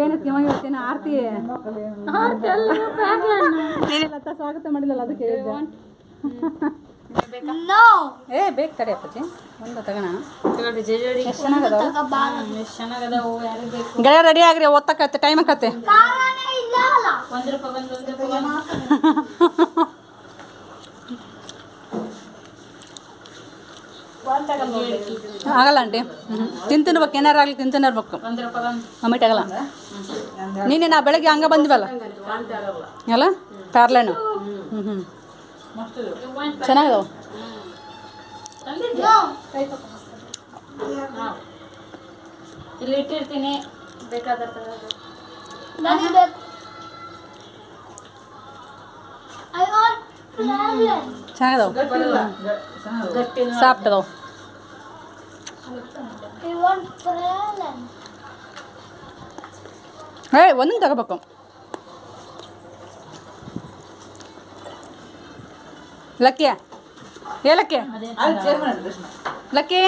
ಏನಕ್ಕೆ ಇವಾಗ ಇವತ್ತೇನು ಆರತಿ ನೀನೆಲ್ಲ ಸ್ವಾಗತ ಮಾಡಿಲ್ಲಲ್ಲ ಅದಕ್ಕೆ ಏ ಬೇಕು ತಡೆ ಅಪ್ಪಾಜಿ ಒಂದು ತಗೋಣ ಎಷ್ಟು ಚೆನ್ನಾಗದ ಗೆಳೆಯ ರೆಡಿ ಆಗ್ರಿ ಓದ್ತಕತ್ತೆ ಟೈಮ್ ಆಕತ್ತೆ ಆಗಲ್ಲ ಆಂಟಿ ತಿಂತಿರ್ಬೇಕು ಏನಾರು ಆಗಲಿ ತಿಂತಿರ್ಬೇಕು ಮಮ್ಮಿಟ್ ಆಗಲ್ಲ ನೀನೇ ನಾ ಬೆಳಗ್ಗೆ ಹಂಗೆ ಬಂದಿವಲ್ಲ ಅಲ್ಲ ಪ್ಯಾರ್ಲೇನು ಚೆನ್ನಾಗದವು ಇಲ್ಲಿ ಇಟ್ಟಿರ್ತೀನಿ ಬೇಕಾದ ಚೆನ್ನಾಗದವು ಸಾಫ್ಟ್ ಅದಾವು ಒಂದೊಂದು ತಗೋಬೇಕು lucky lucky lucky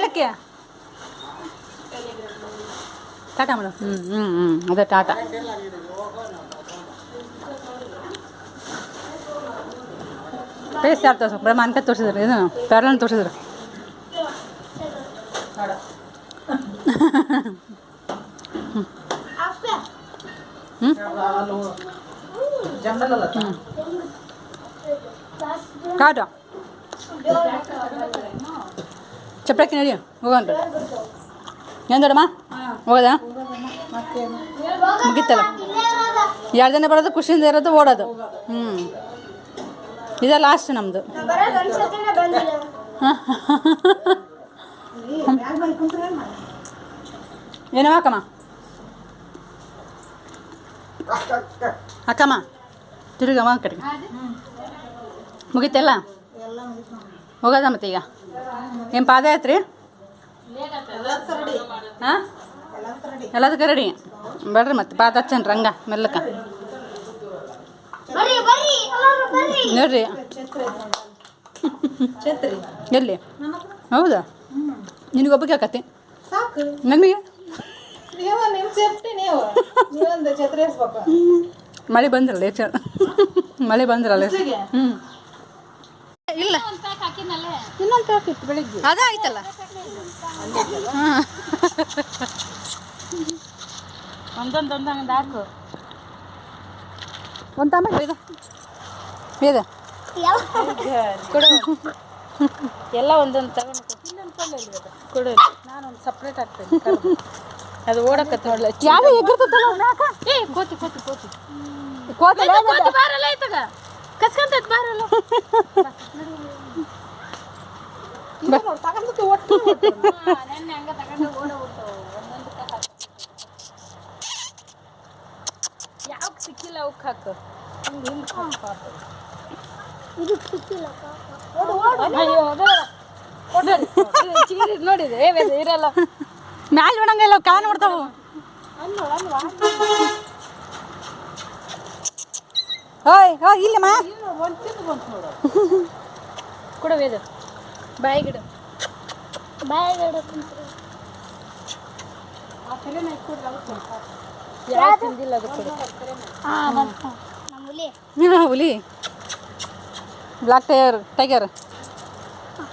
lucky Tata madam ಅದೇ ಟಾಟಾ ಫೇಸ್ ಯಾರು ತೋರ್ಸ ಬರೀ ಮಾನ್ಕ ತೋರಿಸಿದ್ರು ಇದು ಪ್ಯಾರಲನ್ ತೋರಿಸಿದ್ರು ಟಾಟಾ ಚಪ್ಪಳಕ್ಕೆ ನಡಿ ಹೋಗೋಣ ಏನು ದೊಡ್ಡಮ್ಮ ಹೋಗೋದಾ ಮುಗಿತಲ್ಲ 2 ಜನ ಬರೋದು ಖುಷಿಯಿಂದ ಇರೋದು ಓಡೋದು ಇದೇ ಲಾಸ್ಟ್ ನಮ್ಮದು ಏನೋ ಅಕ್ಕಮ್ಮ ಅಕ್ಕಮ್ಮ ತಿರುಗಮ್ಮ ಕಡೆಗೆ ಮುಗಿತೆಲ್ಲ ಹೋಗೋದ ಮತ್ತೆ ಈಗ ಏನು ಪಾದಯಾತ್ರೆ ಹಾಂ ಎಲ್ಲದಕ್ಕೆ ರೆಡಿ ಬರ್ರಿ ಮತ್ತೆ ಪಾದ ಹಚ್ಚನ್ರಿ ರಂಗ ಮೆಲ್ಲಕ್ಕ ನೋಡ್ರಿ ಎಲ್ಲಿ ಹೌದಾ ನಿನಗೊಬ್ಬಕ್ಕೆ ಆಕತಿ ನಮಗೆ ಮಳೆ ಬಂದ್ರಲ್ಲ ಮಳೆ ಬಂದ್ರಲ್ಲ ಇಲ್ಲ ಇನ್ನೊಂದು ಪ್ಯಾಕ್ ಇತ್ತು ಬೆಳಿಗ್ಗೆ ಅದ ಆಯ್ತಲ್ಲ ಒಂದೊಂದು ಹಂಗೆ ಹಾಕು ಒಂದು ತಾಂಬ ಇದು ಇದು ಕೊಡು ಎಲ್ಲ ಒಂದೊಂದು ತಗೊಂಡು ಕೊಡು ನಾನೊಂದು ಸಪ್ರೇಟ್ ಆಗ್ತೇನೆ ಅದು ಓಡಕತ್ತ ನೋಡ್ಲ ಯಾರು ಎಗ್ಗಿರ್ತದಲ್ಲ ಏ ಕೋತಿ ಕೋತಿ ಕೋತಿ ಕೋತಿ ಬಾರಲ್ಲ ಆಯ್ತಾಗ ಕಸ್ಕೊಂತೈತೆ ಬಾರಲ್ಲ ಒಟ್ಟು ನೆನ್ನೆ ಹಂಗ ತಗೊಂಡು ಓಡೋಗ್ಬಿಡ್ತಾವ ಯಾವಾಗ ಸಿಕ್ಕಿಲ್ಲ ಅವಕ್ಕೆ ಹಾಕು ಇದು ಸಿಕ್ಕಿಲ್ಲ ನೋಡಿದೆ ಇರಲ್ಲ ಮ್ಯಾಲ ನೋಡಂಗಿಲ್ಲ ಕಾವು ನೋಡ್ತಾವು ಓಯ್ ಓಯ್ ಇಲ್ಲಮ್ಮ ಕೊಡವೇದು ಬಾಯಿಗಿಡು ಬಾಯಿಗಿಡು ಯಾರು ತಿಂದಿಲ್ಲ ಅದು ಕೊಡು ಹುಲಿ ಬ್ಲ್ಯಾಕ್ ಟೈಗರ್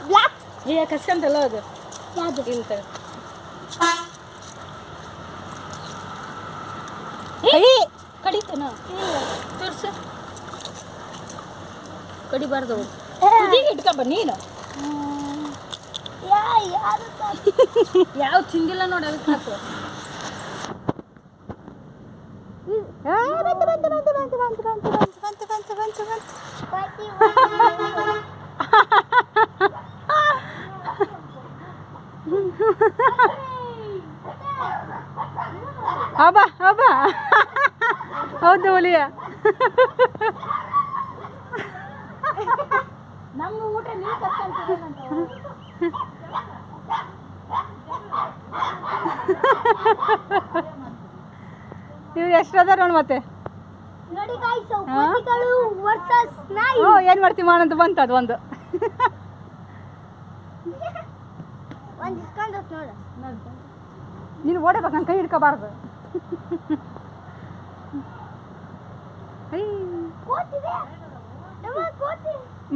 ಬ್ಲ್ಯಾಕ್ ಈಗ ಕಸ್ಕಂತಲ್ಲ ಅದು ಯಾವುದು ಇಲ್ಲ ಕಡಿತೇನ ತೋರ್ಸು ಕಡಿಬಾರ್ದು ಇಟ್ಕೊಂಬ ನೀನು ಯಾವ ತಿಂದಿಲ್ಲ ನೋಡಿ ಅದಕ್ಕೆ ಹಾಕು ಹಬ್ಬ ಹಬ್ಬ ಹೌದು ಹುಲಿಯ ನಮ್ಮ ಊಟ ನೀರು ನೀವು ಎಷ್ಟು ಅದಾರ ನೋಡಿ ಮತ್ತೆ ಏನು ಮಾಡ್ತೀವಿ ಮಾಡಂತ ಬಂತು ಅದು ಒಂದು ನೀನು ಓಡಬೇಕು, ನನ್ನ ಕೈ ಹಿಡ್ಕೋಬಾರ್ದು.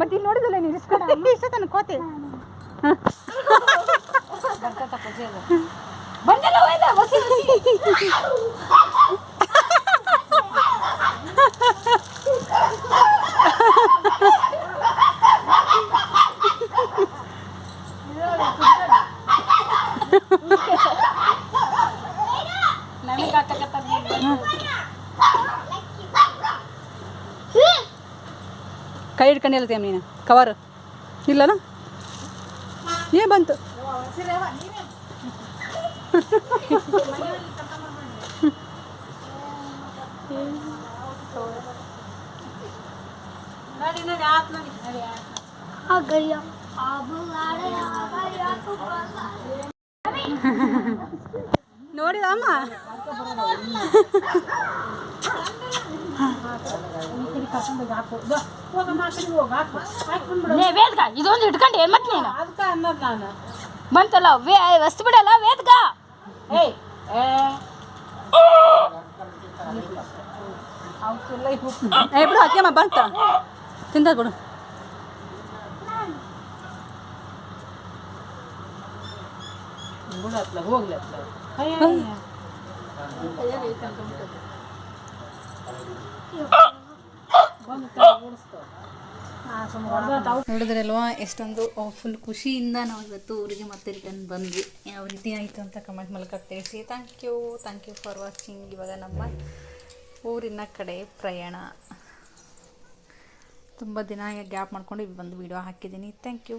ಮತ್ತೆ ಇಲ್ಲಿ ನೋಡಿದಿಲ್ಲ ನೀನು ಇಷ್ಟ ತನಕ ಕೋತಿ ಬಂದಲ್ಲ ಕೈ ಹಿಡ್ಕೊಂಡಿಲ್ಲ ನೀನು ಕವರ್ ಇಲ್ಲನ ಏ ಬಂತು ನೋಡಿದ ಅಮ್ಮ ಇದೊಂದು ಇಟ್ಕೊಂಡು ಏನ್ ಮತ್ತೆ ನೀನು ಬಂತಲ್ಲ ವಸ್ತು ಬಿಡಲ್ಲ ವೇದ್ಗ ಬಿಡು ಅಕ್ಕಮ್ಮ ಬಂತ ತಿಂದ ಬಿಡು. ನೋಡಿದ್ರಲ್ವಾ ಎಷ್ಟೊಂದು ಫುಲ್ ಖುಷಿಯಿಂದ ನಾವು ಇವತ್ತು ಊರಿಗೆ ಮತ್ತೆ ರಿಟರ್ನ್ ಬಂದ್ವಿ. ಯಾವ ರೀತಿ ಆಯಿತು ಅಂತ ಕಮೆಂಟ್ ಮೂಲಕ ತಿಳಿಸಿ. Thank you for watching. ಇವಾಗ ನಮ್ಮ ಊರಿನ ಕಡೆ ಪ್ರಯಾಣ. ತುಂಬ ದಿನ ಗ್ಯಾಪ್ ಮಾಡ್ಕೊಂಡು ಇಲ್ಲಿ ಬಂದು ವಿಡಿಯೋ ಹಾಕಿದ್ದೀನಿ. Thank you.